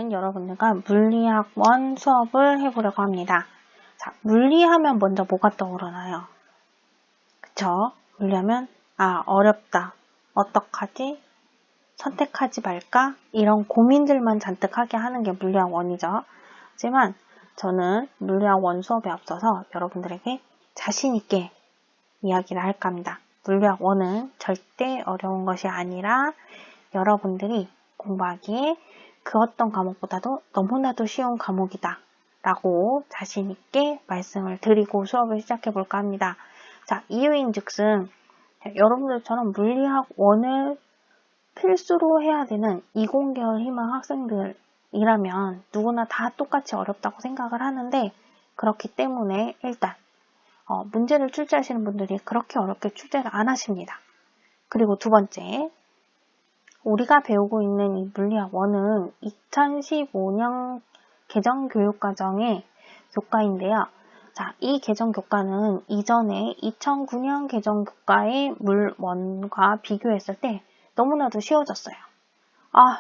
오늘은 여러분들과 물리학 1 수업을 해보려고 합니다. 자, 물리하면 먼저 뭐가 떠오르나요? 그쵸? 물리하면 어렵다, 어떡하지? 선택하지 말까? 이런 고민들만 잔뜩 하게 하는 게 물리학 1이죠. 하지만 저는 물리학 1 수업에 앞서서 여러분들에게 자신있게 이야기를 할까 합니다. 물리학 1은 절대 어려운 것이 아니라 여러분들이 공부하기에 그 어떤 과목보다도 너무나도 쉬운 과목이다 라고 자신있게 말씀을 드리고 수업을 시작해 볼까 합니다. 자, 이유인즉슨 여러분들처럼 물리학 1을 필수로 해야 되는 20계열 희망 학생들이라면 누구나 다 똑같이 어렵다고 생각을 하는데, 그렇기 때문에 일단 문제를 출제하시는 분들이 그렇게 어렵게 출제를 안 하십니다. 그리고 두 번째, 우리가 배우고 있는 이 물리학 1은 2015년 개정교육과정의 교과인데요. 자, 이 개정교과는 이전에 2009년 개정교과의 물 1과 비교했을 때 너무나도 쉬워졌어요.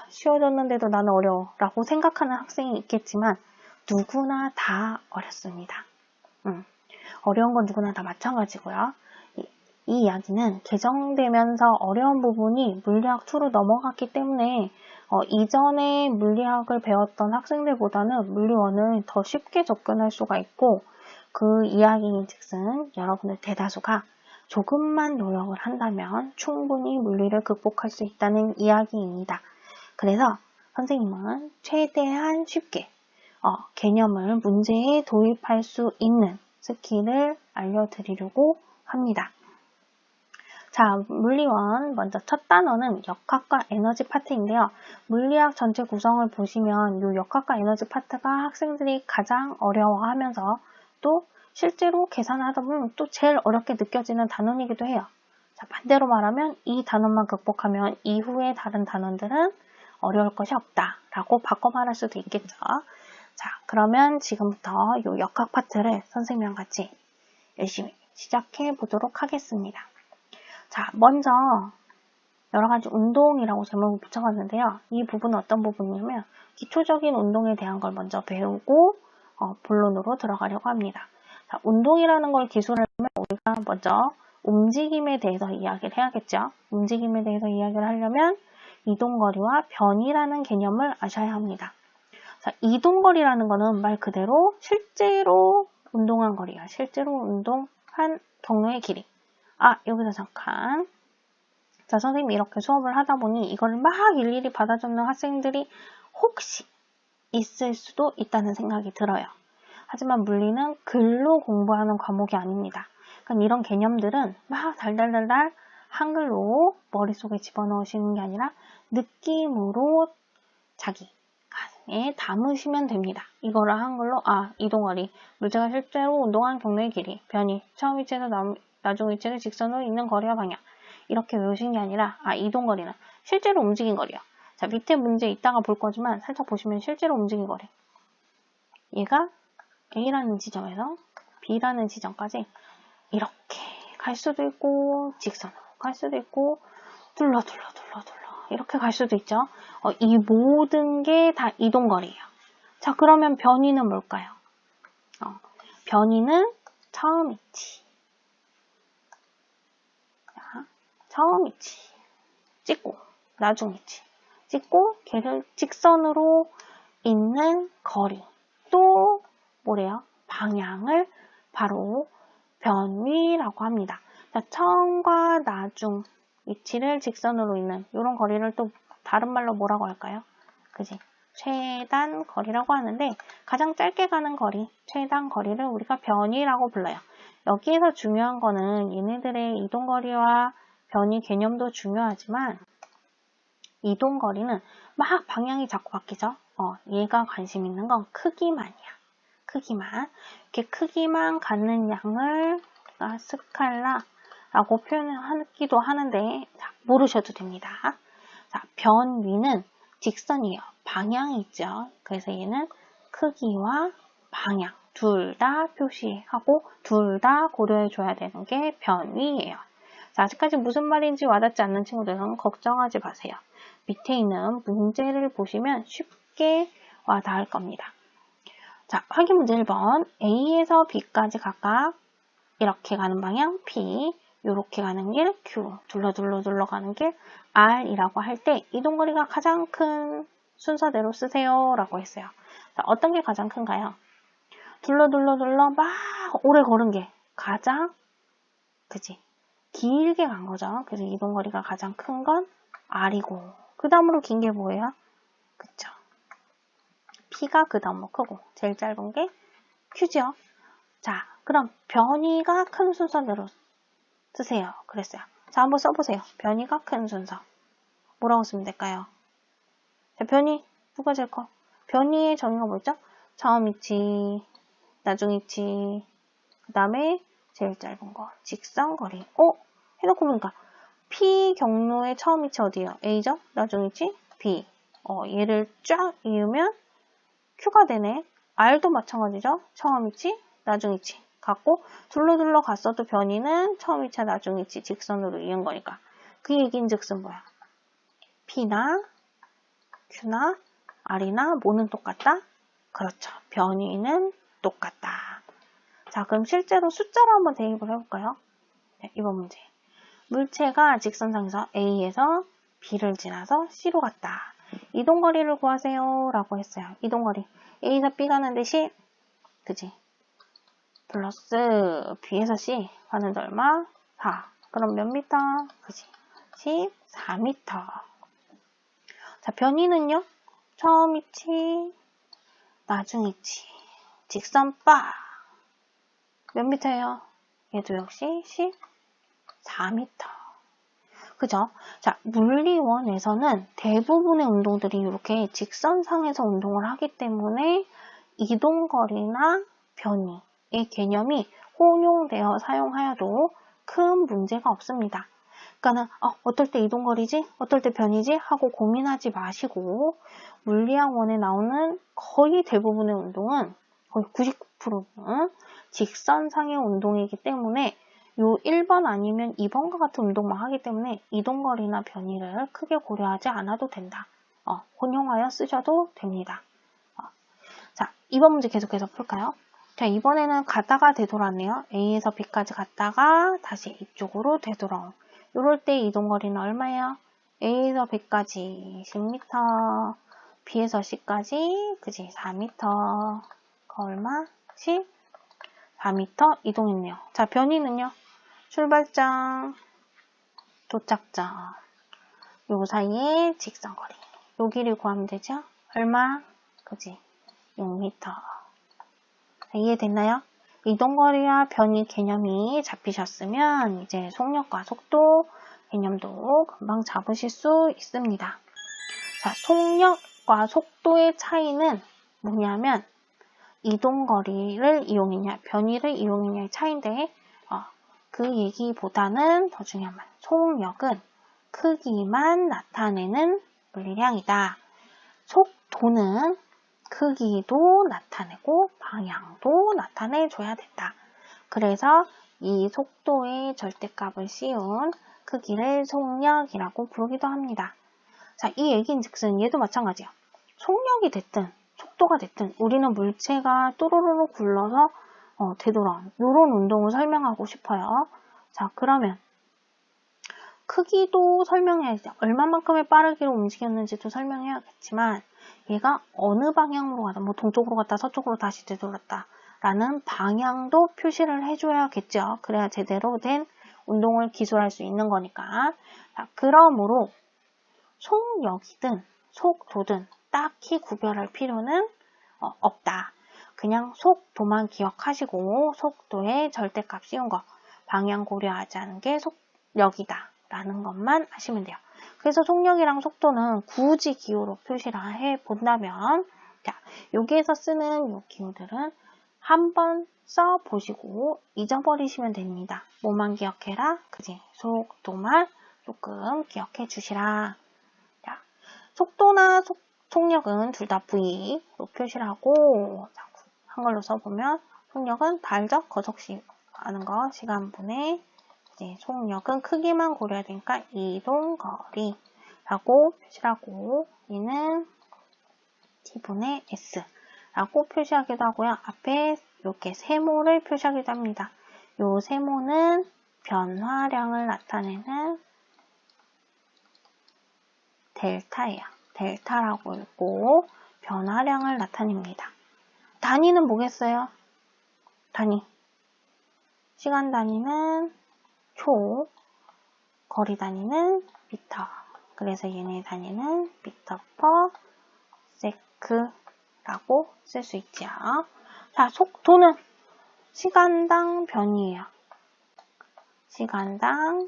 쉬워졌는데도 나는 어려워 라고 생각하는 학생이 있겠지만 누구나 다 어렵습니다. 어려운 건 누구나 다 마찬가지고요. 이 이야기는 개정되면서 어려운 부분이 물리학 2로 넘어갔기 때문에 이전에 물리학을 배웠던 학생들보다는 물리 1을 더 쉽게 접근할 수가 있고, 그 이야기인즉슨 여러분들 대다수가 조금만 노력을 한다면 충분히 물리를 극복할 수 있다는 이야기입니다. 그래서 선생님은 최대한 쉽게 개념을 문제에 도입할 수 있는 스킬을 알려드리려고 합니다. 자, 물리 1 먼저 첫 단어는 역학과 에너지 파트인데요. 물리학 전체 구성을 보시면 이 역학과 에너지 파트가 학생들이 가장 어려워하면서 또 실제로 계산하다 보면 또 제일 어렵게 느껴지는 단원이기도 해요. 자, 반대로 말하면 이 단원만 극복하면 이후의 다른 단원들은 어려울 것이 없다 라고 바꿔 말할 수도 있겠죠. 자, 그러면 지금부터 이 역학 파트를 선생님이랑 같이 열심히 시작해 보도록 하겠습니다. 자, 먼저 여러가지 운동이라고 제목을 붙여봤는데요. 이 부분은 어떤 부분이냐면 기초적인 운동에 대한 걸 먼저 배우고 본론으로 들어가려고 합니다. 자, 운동이라는 걸 기술하려면 우리가 먼저 움직임에 대해서 이야기를 해야겠죠. 움직임에 대해서 이야기를 하려면 이동거리와 변이라는 개념을 아셔야 합니다. 자, 이동거리라는 거는 말 그대로 실제로 운동한 거리야. 실제로 운동한 경로의 길이. 여기서 잠깐. 자, 선생님이 이렇게 수업을 하다 보니 이걸 막 일일이 받아 적는 학생들이 혹시 있을 수도 있다는 생각이 들어요. 하지만 물리는 글로 공부하는 과목이 아닙니다. 그러니까 이런 개념들은 막 달달달달 한글로 머릿속에 집어넣으시는 게 아니라 느낌으로 자기 가슴에 담으시면 됩니다. 이거를 한글로 이동거리, 물체가 실제로 운동한 경로의 길이, 변이, 처음 위치에서 나중 위치를 직선으로 잇는 거리와 방향, 이렇게 외우신 게 아니라 이동거리는 실제로 움직인 거리요. 자, 밑에 문제 이따가 볼 거지만 살짝 보시면 실제로 움직인 거리, 얘가 A라는 지점에서 B라는 지점까지 이렇게 갈 수도 있고 직선으로 갈 수도 있고 둘러 이렇게 갈 수도 있죠. 이 모든 게 다 이동거리예요. 자, 그러면 변이는 뭘까요? 변이는 처음 위치, 처음 위치 찍고 나중 위치 찍고 걔를 직선으로 잇는 거리, 또 뭐래요? 방향을 바로 변위라고 합니다. 자, 처음과 나중 위치를 직선으로 잇는 이런 거리를 또 다른 말로 뭐라고 할까요? 그지? 최단 거리라고 하는데, 가장 짧게 가는 거리, 최단 거리를 우리가 변위라고 불러요. 여기에서 중요한 거는 얘네들의 이동거리와 변이 개념도 중요하지만 이동거리는 막 방향이 자꾸 바뀌죠? 얘가 관심 있는 건 크기만이야. 크기만. 이렇게 크기만 갖는 양을 스칼라라고 표현하기도 하는데, 자, 모르셔도 됩니다. 자, 변위는 직선이에요. 방향이 있죠. 그래서 얘는 크기와 방향 둘 다 표시하고 둘 다 고려해줘야 되는 게 변위예요. 자, 아직까지 무슨 말인지 와닿지 않는 친구들은 걱정하지 마세요. 밑에 있는 문제를 보시면 쉽게 와 닿을 겁니다. 자, 확인 문제 1번. A에서 B까지 각각 이렇게 가는 방향 P, 이렇게 가는 길 Q, 둘러 가는 길 R이라고 할 때 이동거리가 가장 큰 순서대로 쓰세요 라고 했어요. 자, 어떤 게 가장 큰가요? 둘러 막 오래 걸은 게 가장 그지? 길게 간 거죠. 그래서 이동거리가 가장 큰 건 R이고 그 다음으로 긴 게 뭐예요? 그쵸? P가 그 다음으로 크고 제일 짧은 게 Q죠. 자, 그럼 변이가 큰 순서대로 쓰세요. 그랬어요. 자, 한번 써보세요. 변이가 큰 순서. 뭐라고 쓰면 될까요? 자, 변이 누가 제일 커? 변이의 정의가 뭐였죠? 처음 위치, 나중 위치, 그 다음에 제일 짧은 거 직선거리. 해놓고 보니까 P 경로의 처음 위치 어디예요? A죠? 나중 위치 B. 얘를 쫙 이으면 Q가 되네. R도 마찬가지죠? 처음 위치, 나중 위치. 같고 둘러 갔어도 변이는 처음 위치와 나중 위치 직선으로 이은 거니까 그 얘기인즉슨 뭐야? P나 Q나 R이나 뭐는 똑같다? 그렇죠. 변이는 똑같다. 자, 그럼 실제로 숫자로 한번 대입을 해볼까요? 네, 이번 문제. 물체가 직선상에서 A에서 B를 지나서 C로 갔다. 이동거리를 구하세요 라고 했어요. 이동거리. A에서 B 가는 대신 그지? 플러스 B에서 C 가는데 얼마? 4. 그럼 몇 미터? 그지? 14미터. 자, 변이는요? 처음 위치, 나중 위치, 직선바. 몇 미터예요? 얘도 역시 14미터. 그죠? 자, 물리원에서는 대부분의 운동들이 이렇게 직선상에서 운동을 하기 때문에 이동거리나 변이의 개념이 혼용되어 사용하여도 큰 문제가 없습니다. 그러니까는 어떨 때 이동거리지? 어떨 때 변이지? 하고 고민하지 마시고 물리학원에 나오는 거의 대부분의 운동은 거의 99%는 직선상의 운동이기 때문에 요 1번 아니면 2번과 같은 운동만 하기 때문에 이동거리나 변이를 크게 고려하지 않아도 된다. 혼용하여 쓰셔도 됩니다. 자, 2번 문제 계속해서 풀까요? 자, 이번에는 가다가 되돌았네요. A에서 B까지 갔다가 다시 이쪽으로 되돌아온. 이럴 때 이동거리는 얼마예요? A에서 B까지 10m, B에서 C까지 그지 4m. 얼마? 14m 이동했네요. 자, 변이는요? 출발점, 도착점. 요 사이에 직선거리. 요 길이 구하면 되죠? 얼마? 그지? 6m. 이해됐나요? 이동거리와 변이 개념이 잡히셨으면 이제 속력과 속도 개념도 금방 잡으실 수 있습니다. 자, 속력과 속도의 차이는 뭐냐면 이동거리를 이용했냐, 변이를 이용했냐의 차이인데 그 얘기보다는 더 중요한 말, 속력은 크기만 나타내는 물량이다. 속도는 크기도 나타내고 방향도 나타내줘야 된다. 그래서 이 속도의 절대값을 씌운 크기를 속력이라고 부르기도 합니다. 자, 이 얘기인즉슨 얘도 마찬가지야. 속력이 됐든 속도가 됐든 우리는 물체가 또로로로 굴러서 되돌아온 이런 운동을 설명하고 싶어요. 자, 그러면 크기도 설명해야죠. 얼마만큼의 빠르기로 움직였는지도 설명해야겠지만 얘가 어느 방향으로 가다, 뭐 동쪽으로 갔다 서쪽으로 다시 되돌았다 라는 방향도 표시를 해줘야겠죠. 그래야 제대로 된 운동을 기술할 수 있는 거니까. 자, 그러므로 속력이든 속도든 딱히 구별할 필요는 없다. 그냥 속도만 기억하시고 속도의 절대값 씌운 거, 방향 고려하지 않은 게 속력이다 라는 것만 아시면 돼요. 그래서 속력이랑 속도는 굳이 기호로 표시를 해본다면 자, 여기에서 쓰는 이 기호들은 한번 써보시고 잊어버리시면 됩니다. 뭐만 기억해라? 그지? 속도만 조금 기억해 주시라. 자, 속도나 속력은 둘 다 V로 표시를 하고 한글로 써보면 속력은 달적, 거적시 하는 거 시간분의 이제 속력은 크기만 고려해야 되니까 이동거리라고 표시를 하고 얘는 t분의 s라고 표시하기도 하고요. 앞에 이렇게 세모를 표시하기도 합니다. 요 세모는 변화량을 나타내는 델타예요. 델타라고 읽고 변화량을 나타냅니다. 단위는 뭐겠어요? 단위. 시간 단위는 초, 거리 단위는 미터. 그래서 얘네 단위는 미터 퍼 세크라고 쓸 수 있죠. 자, 속도는 시간당 변이에요. 시간당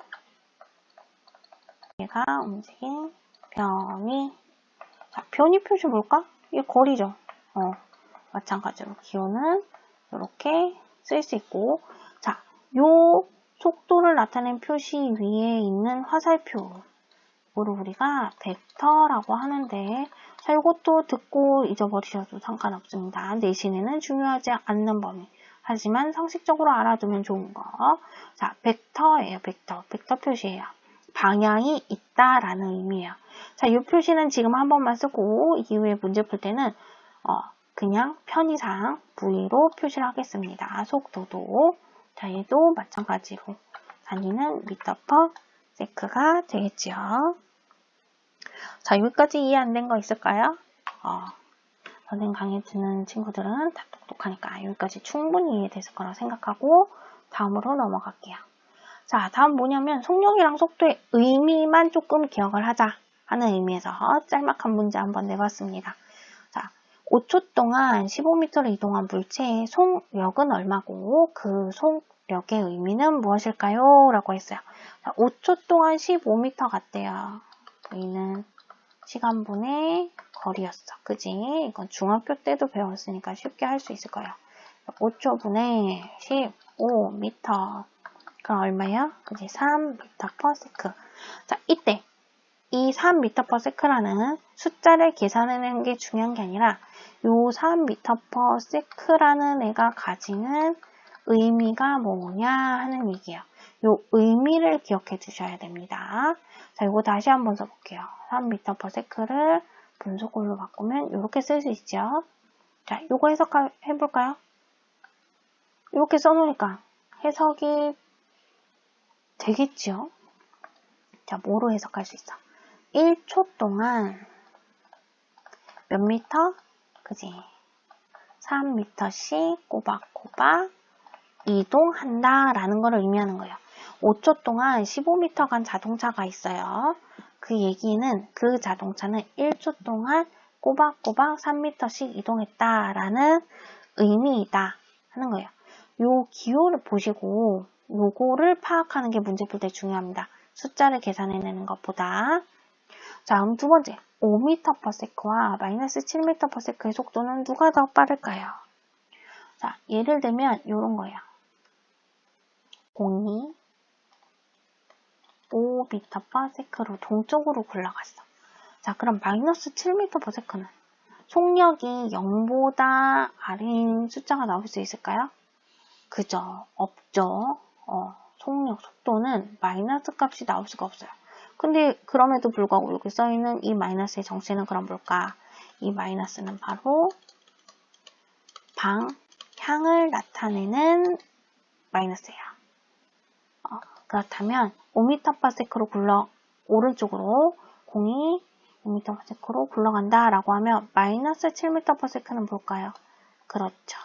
얘가 움직인 변이. 자, 변이 표시 뭘까? 이게 거리죠. 마찬가지로 기호는 이렇게 쓸 수 있고, 자, 요 속도를 나타낸 표시 위에 있는 화살표를 우리가 벡터라고 하는데, 자, 이것도 듣고 잊어버리셔도 상관없습니다. 내신에는 중요하지 않는 범위. 하지만 상식적으로 알아두면 좋은 거. 자, 벡터예요. 벡터 표시예요. 방향이 있다라는 의미예요. 자, 이 표시는 지금 한 번만 쓰고 이후에 문제 풀 때는 그냥 편의상 V로 표시를 하겠습니다. 속도도. 자, 얘도 마찬가지로 단위는 미터 퍼 세크가 되겠지요. 자, 여기까지 이해 안 된 거 있을까요? 선생님 강의 듣는 친구들은 다 똑똑하니까 여기까지 충분히 이해됐을 거라고 생각하고 다음으로 넘어갈게요. 자, 다음 뭐냐면 속력이랑 속도의 의미만 조금 기억을 하자 하는 의미에서 짤막한 문제 한번 내봤습니다. 자, 5초 동안 15m를 이동한 물체의 속력은 얼마고 그 속력의 의미는 무엇일까요? 라고 했어요. 자, 5초 동안 15m 갔대요. V는 시간분의 거리였어. 그지? 이건 중학교 때도 배웠으니까 쉽게 할 수 있을 거예요. 5초분의 15m. 그럼 얼마야? 그지? 3m/s. 자, 이때 이 3m/s라는 숫자를 계산하는 게 중요한 게 아니라 요 3m/s라는 애가 가지는 의미가 뭐냐 하는 얘기예요. 요 의미를 기억해 주셔야 됩니다. 자, 이거 다시 한번 써볼게요. 3m/s를 분속골로 바꾸면 이렇게 쓸 수 있죠. 자, 요거 해석해 볼까요? 이렇게 써놓으니까 해석이 되겠죠. 자, 뭐로 해석할 수 있어? 1초 동안 몇 미터? 그지? 3m씩 꼬박꼬박 이동한다 라는 걸 의미하는 거예요. 5초 동안 15m 간 자동차가 있어요. 그 얘기는 그 자동차는 1초 동안 꼬박꼬박 3m씩 이동했다 라는 의미이다 하는 거예요. 요 기호를 보시고 요거를 파악하는 게 문제 풀 때 중요합니다. 숫자를 계산해내는 것보다. 자, 그럼 두 번째 5m/s와 마이너스 7m/s의 속도는 누가 더 빠를까요? 자, 예를 들면 이런 거예요. 공이 5m/s로 동쪽으로 굴러갔어. 자, 그럼 마이너스 7m/s는 속력이 0보다 아래인 숫자가 나올 수 있을까요? 그죠? 없죠. 속도는 마이너스 값이 나올 수가 없어요. 근데 그럼에도 불구하고 여기 써있는 이 마이너스의 정체는 그럼 뭘까? 이 마이너스는 바로 방향을 나타내는 마이너스예요. 그렇다면 5m/s로 오른쪽으로 공이 5m/s로 굴러간다 라고 하면 마이너스 7m/s는 뭘까요? 그렇죠.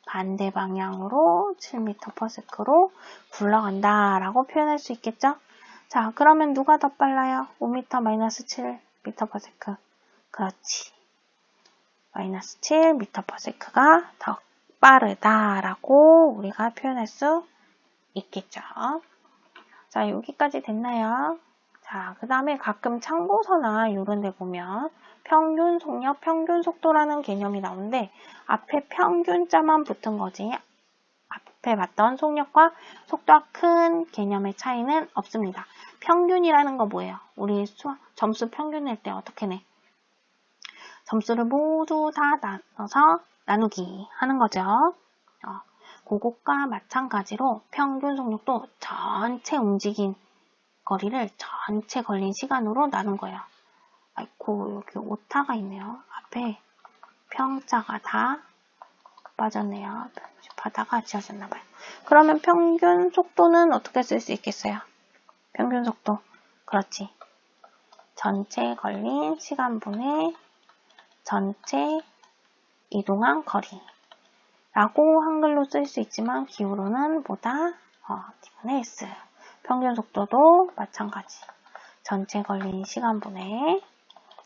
반대 방향으로 7m/s로 굴러간다 라고 표현할 수 있겠죠? 자, 그러면 누가 더 빨라요? 5m 마이너스 7m/s. 그렇지. 마이너스 7m/s가 더 빠르다라고 우리가 표현할 수 있겠죠. 자, 여기까지 됐나요? 자, 그 다음에 가끔 참고서나 이런 데 보면 평균 속력, 평균 속도라는 개념이 나오는데 앞에 평균자만 붙은 거지 앞에 봤던 속력과 속도와 큰 개념의 차이는 없습니다. 평균이라는 거 뭐예요? 우리 점수 평균 낼 때 어떻게 내? 점수를 모두 다 나눠서 나누기 하는 거죠. 그것과 마찬가지로 평균 속력도 전체 움직인 거리를 전체 걸린 시간으로 나눈 거예요. 아이고, 여기 오타가 있네요. 앞에 평자가 다 빠졌네요. 편집하다가 지워졌나봐요. 그러면 평균 속도는 어떻게 쓸 수 있겠어요? 평균 속도. 그렇지. 전체 걸린 시간분의 전체 이동한 거리. 라고 한글로 쓸 수 있지만 기호로는 뭐다? T분의 S. 평균 속도도 마찬가지. 전체 걸린 시간분의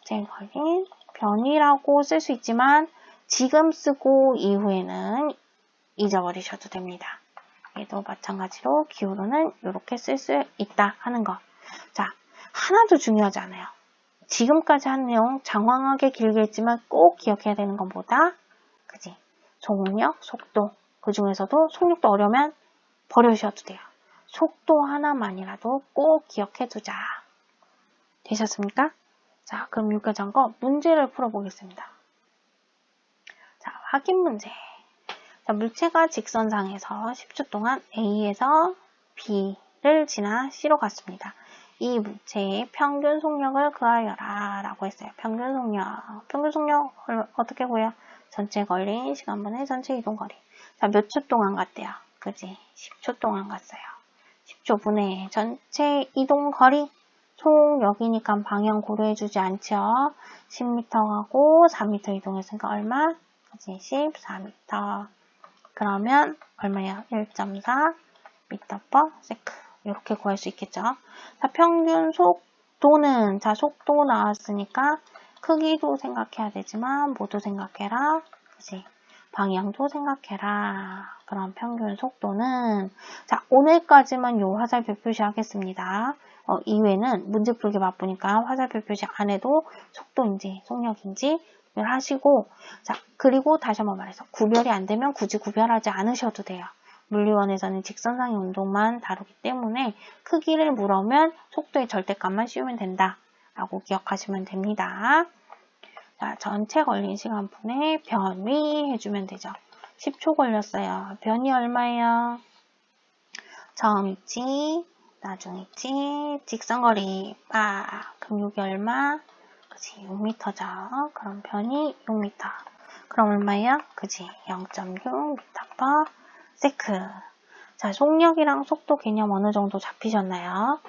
전체 걸린 변이라고 쓸 수 있지만 지금 쓰고 이후에는 잊어버리셔도 됩니다. 얘도 마찬가지로 기호로는 이렇게 쓸 수 있다 하는 거. 자, 하나도 중요하지 않아요. 지금까지 한 내용 장황하게 길게 했지만 꼭 기억해야 되는 건 뭐다? 그지? 속력, 속도. 그 중에서도 속력도 어려우면 버려주셔도 돼요. 속도 하나만이라도 꼭 기억해두자. 되셨습니까? 자, 그럼 여기까지 한 거 문제를 풀어보겠습니다. 자, 확인 문제. 자, 물체가 직선상에서 10초 동안 A에서 B를 지나 C로 갔습니다. 이 물체의 평균 속력을 구하여라 라고 했어요. 평균 속력. 평균 속력을 어떻게 구해요? 전체 걸린 시간분의 전체 이동거리. 자, 몇 초 동안 갔대요? 그지? 10초 동안 갔어요. 10초 분의 전체 이동거리. 속력이니까 방향 고려해주지 않죠? 10m 가고 4m 이동했으니까 얼마? 그지? 14m. 그러면 얼마야? 1.4 m/s. 이렇게 구할 수 있겠죠? 자, 평균 속도는, 자, 속도 나왔으니까 크기도 생각해야 되지만 모두 생각해라. 그치? 방향도 생각해라. 그럼 평균 속도는, 자, 오늘까지만 요 화살표 표시하겠습니다. 이외에는 문제 풀기 바쁘니까 화살표 표시 안 해도 속도인지 속력인지 하시고, 자, 그리고 다시 한번 말해서 구별이 안 되면 굳이 구별하지 않으셔도 돼요. 물리원에서는 직선상의 운동만 다루기 때문에 크기를 물으면 속도의 절대값만 씌우면 된다 라고 기억하시면 됩니다. 자, 전체 걸린 시간분의 변위 해주면 되죠. 10초 걸렸어요. 변이 얼마예요? 처음 있지, 나중 있지, 직선거리 그럼 여기 얼마? 그치, 6m죠. 그럼 변이 6m. 그럼 얼마예요? 그치, 0.6m/s. 자, 속력이랑 속도 개념 어느 정도 잡히셨나요?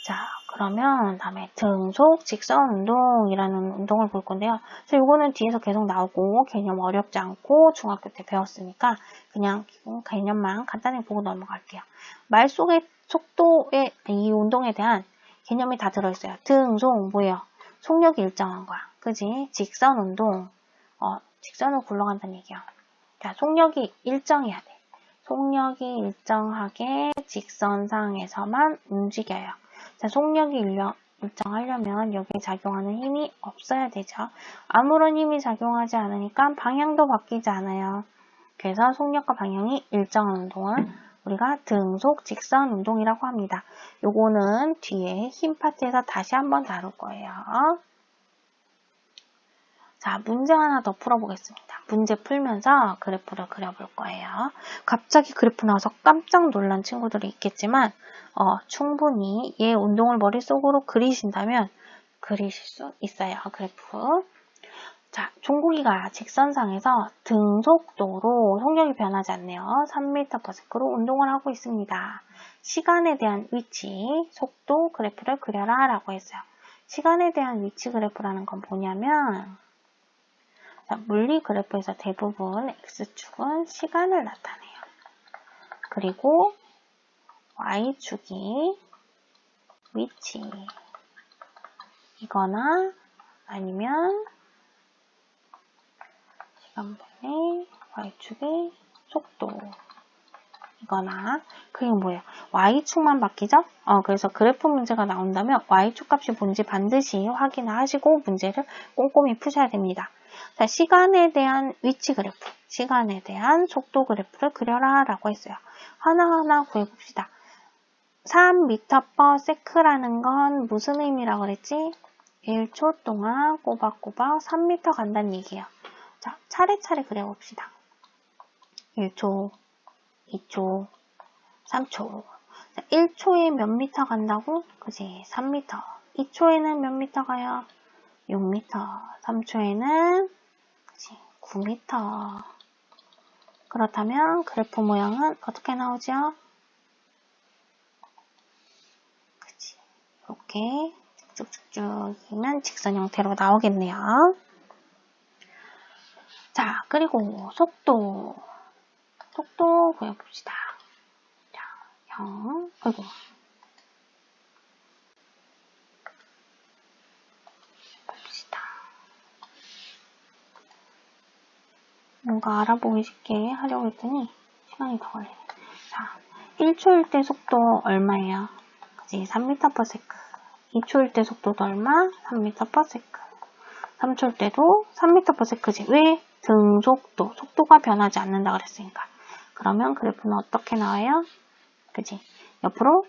자, 그러면 다음에 등속 직선 운동이라는 운동을 볼 건데요. 그래서 이거는 뒤에서 계속 나오고 개념 어렵지 않고 중학교 때 배웠으니까 그냥 기본 개념만 간단히 보고 넘어갈게요. 말 속의 속도의 이 운동에 대한 개념이 다 들어있어요. 등속 뭐예요? 속력이 일정한 거야. 그지? 직선 운동. 직선으로 굴러간다는 얘기야. 자, 속력이 일정해야 돼. 속력이 일정하게 직선상에서만 움직여요. 자, 속력이 일정하려면 여기에 작용하는 힘이 없어야 되죠. 아무런 힘이 작용하지 않으니까 방향도 바뀌지 않아요. 그래서 속력과 방향이 일정한 운동을 우리가 등속 직선 운동이라고 합니다. 요거는 뒤에 힘 파트에서 다시 한번 다룰 거예요. 자, 문제 하나 더 풀어보겠습니다. 문제 풀면서 그래프를 그려볼 거예요. 갑자기 그래프 나와서 깜짝 놀란 친구들이 있겠지만 충분히 얘 운동을 머릿속으로 그리신다면 그리실 수 있어요. 그래프. 자, 종국이가 직선상에서 등속도로 속력이 변하지 않네요. 3m/s로 운동을 하고 있습니다. 시간에 대한 위치, 속도 그래프를 그려라 라고 했어요. 시간에 대한 위치 그래프라는 건 뭐냐면 자, 물리 그래프에서 대부분 X축은 시간을 나타내요. 그리고 Y축이 위치이거나 아니면 시간분의 Y축의 속도이거나 그게 뭐예요? Y축만 바뀌죠? 그래서 그래프 문제가 나온다면 Y축 값이 뭔지 반드시 확인하시고 문제를 꼼꼼히 푸셔야 됩니다. 자, 시간에 대한 위치 그래프, 시간에 대한 속도 그래프를 그려라 라고 했어요. 하나하나 구해봅시다. 3m/s라는 건 무슨 의미라고 그랬지? 1초 동안 꼬박꼬박 3m 간다는 얘기예요. 자, 차례차례 그려봅시다. 1초, 2초, 3초. 자, 1초에 몇 미터 간다고? 그지? 3m. 2초에는 몇 미터 가요? 6m. 3초에는 9m. 그렇다면 그래프 모양은 어떻게 나오죠? 그치. 이렇게 쭉쭉쭉이면 직선 형태로 나오겠네요. 자, 그리고 속도 구해봅시다. 자, 0, 그리고 봅시다. 뭔가 알아보기 쉽게 하려고 했더니 시간이 더 걸리네. 자, 1초일 때 속도 얼마예요? 그치, 3m/s. 2초일 때 속도도 얼마? 3m/s. 3초일 때도 3m/s지. 왜? 등속도, 속도가 변하지 않는다 그랬으니까. 그러면 그래프는 어떻게 나와요? 그치? 옆으로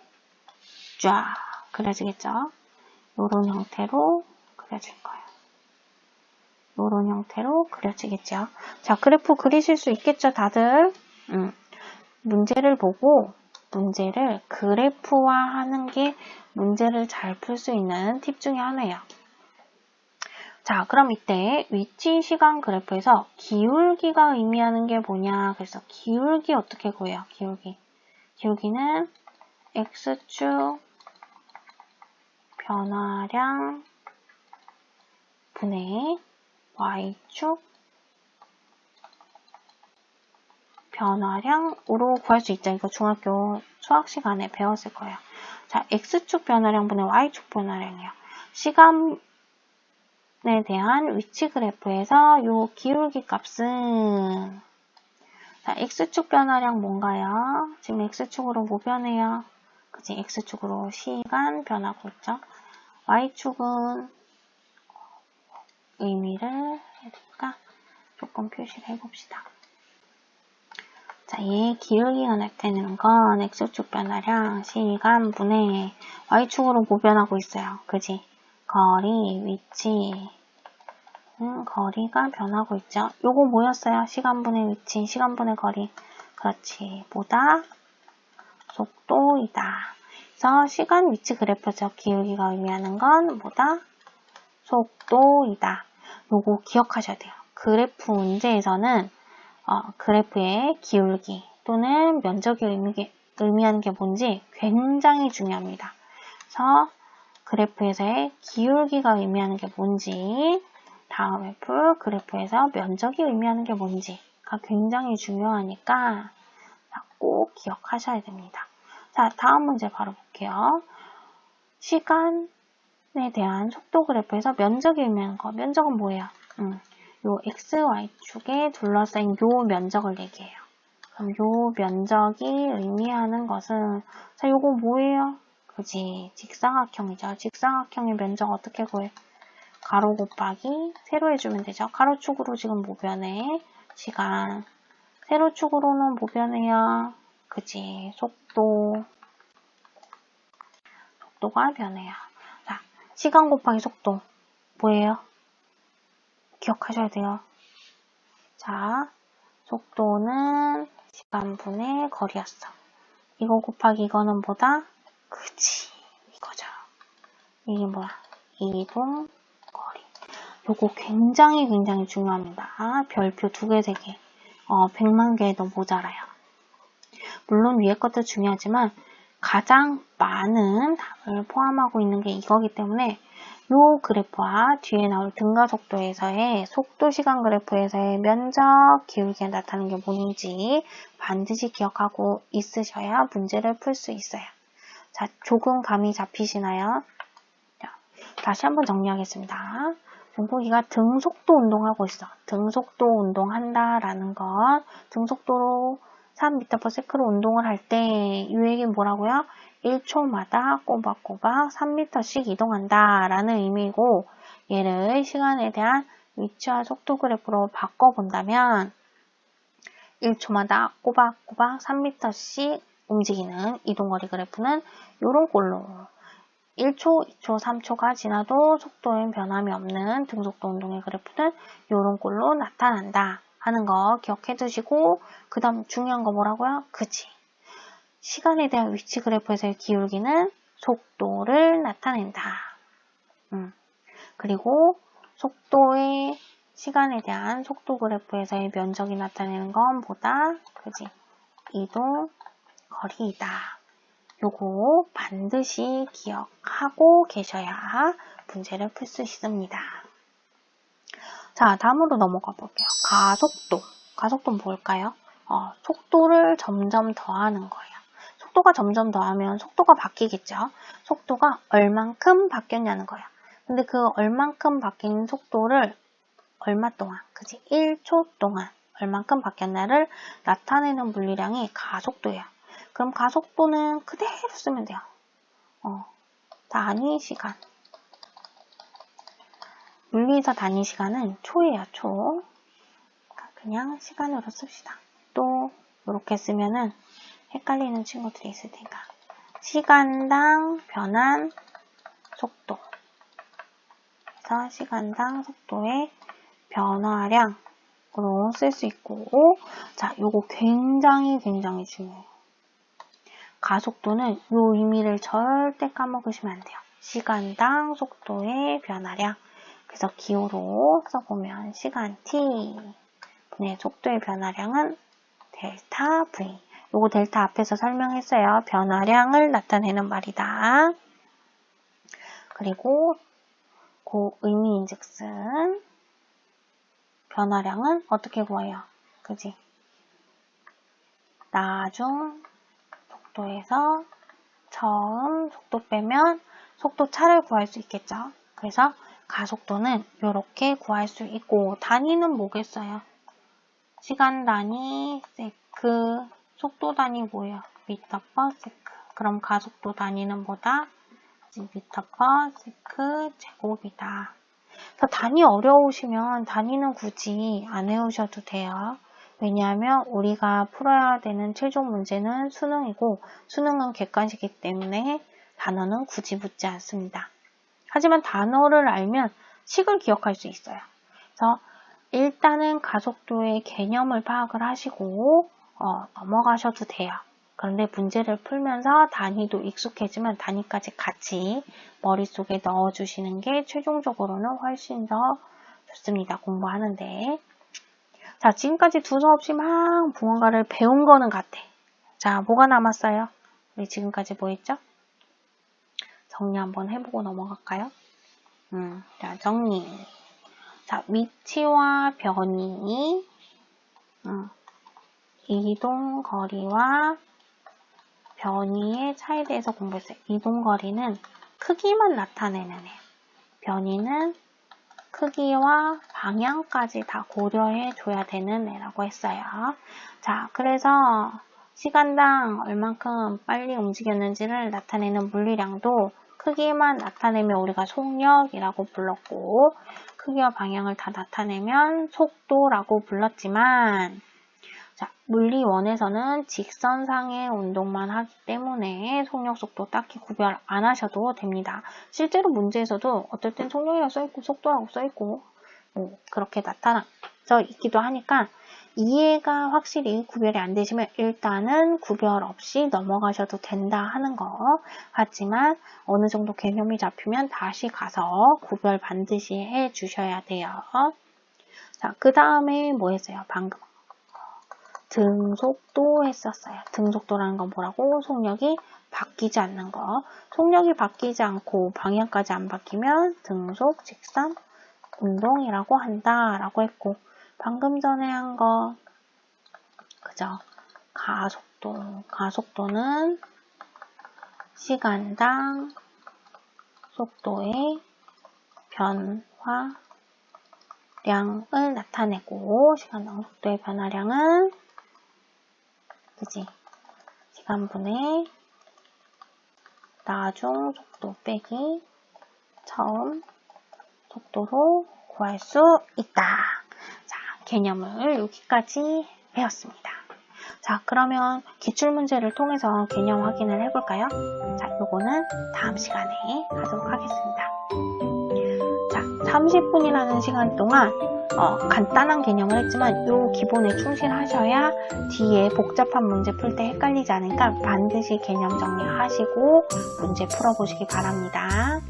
쫙 그려지겠죠? 요런 형태로 그려질 거예요. 요런 형태로 그려지겠죠. 자, 그래프 그리실 수 있겠죠, 다들? 문제를 보고 문제를 그래프화하는 게 문제를 잘 풀 수 있는 팁 중에 하나예요. 자, 그럼 이때 위치 시간 그래프에서 기울기가 의미하는 게 뭐냐? 그래서 기울기 어떻게 구해요? 기울기는 X축 변화량 분의 Y축 변화량으로 구할 수 있죠. 이거 중학교 수학 시간에 배웠을 거예요. 자, X축 변화량 분의 Y축 변화량이요. 시간에 대한 위치 그래프에서 요 기울기 값은 자, X축 변화량 뭔가요? 지금 X축으로 뭐 변해요? 그치, X축으로 시간 변하고 있죠. Y축은 의미를 해둘까? 조금 표시를 해봅시다. 자, 얘 기울기가 나타내는 건 X축 변화량 시간 분의 Y축으로 뭐 변하고 있어요? 그지? 거리, 위치, 거리가 변하고 있죠. 요거 뭐였어요? 시간 분의 위치, 시간 분의 거리. 그렇지. 뭐다? 속도이다. 그래서 시간 위치 그래프에서 기울기가 의미하는 건 뭐다? 속도이다. 요거 기억하셔야 돼요. 그래프 문제에서는 그래프의 기울기 또는 면적이 의미하는 게 뭔지 굉장히 중요합니다. 그래서 그래프에서의 기울기가 의미하는 게 뭔지, 다음에 풀 그래프에서 면적이 의미하는 게 뭔지가 굉장히 중요하니까 꼭 기억하셔야 됩니다. 자, 다음 문제 바로 볼게요. 시간에 대한 속도 그래프에서 면적이 의미하는 거. 면적은 뭐예요? 요 x, y축에 둘러싸인 요 면적을 얘기해요. 그럼 요 면적이 의미하는 것은 자, 요거 뭐예요? 그지? 직사각형이죠. 직사각형의 면적 어떻게 구해? 가로 곱하기 세로 해주면 되죠. 가로축으로 지금 뭐 변해? 시간. 세로축으로는 뭐 변해요? 그지? 속도가 변해요. 자, 시간 곱하기 속도 뭐예요? 기억하셔야 돼요. 자, 속도는 시간분의 거리였어. 이거 곱하기 이거는 뭐다? 그치, 이거죠. 이게 뭐야? 이동 거리. 요거 굉장히 중요합니다. 별표 2개, 3개. 100만 개도 모자라요. 물론 위에 것도 중요하지만 가장 많은 답을 포함하고 있는 게 이거기 때문에 요 그래프와 뒤에 나올 등가속도에서의 속도 시간 그래프에서의 면적, 기울기가 나타나는 게 뭔지 반드시 기억하고 있으셔야 문제를 풀 수 있어요. 자, 조금 감이 잡히시나요? 자, 다시 한번 정리하겠습니다. 종국이가 등속도 운동하고 있어. 등속도 운동한다라는 건 등속도로 3m/s로 운동을 할 때 유액이 뭐라고요? 1초마다 꼬박꼬박 3m씩 이동한다 라는 의미고 얘를 시간에 대한 위치와 속도 그래프로 바꿔본다면 1초마다 꼬박꼬박 3m씩 움직이는 이동거리 그래프는 이런 꼴로 1초, 2초, 3초가 지나도 속도엔 변함이 없는 등속도 운동의 그래프는 이런 꼴로 나타난다 하는 거 기억해 두시고 그 다음 중요한 거 뭐라고요? 그치. 시간에 대한 위치 그래프에서의 기울기는 속도를 나타낸다. 그리고 속도의 시간에 대한 속도 그래프에서의 면적이 나타내는 건 보다, 그지? 이동 거리이다. 요거 반드시 기억하고 계셔야 문제를 풀 수 있습니다. 자, 다음으로 넘어가 볼게요. 가속도. 가속도는 뭘까요? 속도를 점점 더하는 거예요. 속도가 점점 더하면 속도가 바뀌겠죠? 속도가 얼만큼 바뀌었냐는 거예요. 근데 그 얼만큼 바뀐 속도를 얼마 동안, 그지? 1초 동안 얼만큼 바뀌었나를 나타내는 물리량이 가속도예요. 그럼 가속도는 그대로 쓰면 돼요. 단위 시간. 물리에서 단위 시간은 초예요, 초. 그냥 시간으로 씁시다. 또 이렇게 쓰면은 헷갈리는 친구들이 있을 테니까. 시간당 변한 속도. 그래서 시간당 속도의 변화량으로 쓸 수 있고, 자, 요거 굉장히 중요해요. 가속도는 요 의미를 절대 까먹으시면 안 돼요. 시간당 속도의 변화량. 그래서 기호로 써보면 시간 t 분의 속도의 변화량은 델타 v. 요거 델타 앞에서 설명했어요. 변화량을 나타내는 말이다. 그리고 그 의미인즉슨 변화량은 어떻게 구해요? 그지? 나중 속도에서 처음 속도 빼면 속도 차를 구할 수 있겠죠? 그래서 가속도는 이렇게 구할 수 있고, 단위는 뭐겠어요? 시간 단위 세크, 속도 단위 뭐예요? 미터 퍼 세크. 그럼 가속도 단위는 뭐다? 미터 퍼 세크 제곱이다. 그래서 단위 어려우시면 단위는 굳이 안 외우셔도 돼요. 왜냐하면 우리가 풀어야 되는 최종 문제는 수능이고, 수능은 객관식이기 때문에 단어는 굳이 묻지 않습니다. 하지만 단어를 알면 식을 기억할 수 있어요. 그래서 일단은 가속도의 개념을 파악을 하시고 넘어가셔도 돼요. 그런데 문제를 풀면서 단위도 익숙해지면 단위까지 같이 머릿속에 넣어주시는 게 최종적으로는 훨씬 더 좋습니다. 공부하는데. 자, 지금까지 두서없이 막 무언가를 배운 거는 같아. 자, 뭐가 남았어요? 우리 지금까지 뭐 했죠? 정리 한번 해보고 넘어갈까요? 자, 정리. 자, 위치와 변이, 이동 거리와 변이의 차이에 대해서 공부했어요. 이동 거리는 크기만 나타내는 애. 변이는 크기와 방향까지 다 고려해 줘야 되는 애라고 했어요. 자, 그래서 시간당 얼만큼 빨리 움직였는지를 나타내는 물리량도 크기만 나타내면 우리가 속력이라고 불렀고, 크기와 방향을 다 나타내면 속도라고 불렀지만, 자, 물리 1에서는 직선상의 운동만 하기 때문에 속력, 속도 딱히 구별 안 하셔도 됩니다. 실제로 문제에서도 어떨 땐 속력이라고 써있고 속도라고 써있고 그렇게 나타나져 있기도 하니까 이해가 확실히 구별이 안 되시면 일단은 구별 없이 넘어가셔도 된다 하는 거. 하지만 어느 정도 개념이 잡히면 다시 가서 구별 반드시 해 주셔야 돼요. 자, 그 다음에 뭐 했어요? 방금 등속도 했었어요. 등속도라는 건 뭐라고? 속력이 바뀌지 않는 거. 속력이 바뀌지 않고 방향까지 안 바뀌면 등속, 직선, 운동이라고 한다라고 했고, 방금 전에 한 거, 그죠? 가속도. 가속도는 시간당 속도의 변화량을 나타내고, 시간당 속도의 변화량은 그지? 시간분의 나중 속도 빼기 처음 속도로 구할 수 있다. 자, 개념을 여기까지 배웠습니다. 자, 그러면 기출문제를 통해서 개념 확인을 해볼까요? 자, 요거는 다음 시간에 하도록 하겠습니다. 자, 30분이라는 시간 동안 간단한 개념을 했지만 요 기본에 충실하셔야 뒤에 복잡한 문제 풀 때 헷갈리지 않으니까 반드시 개념 정리하시고 문제 풀어보시기 바랍니다.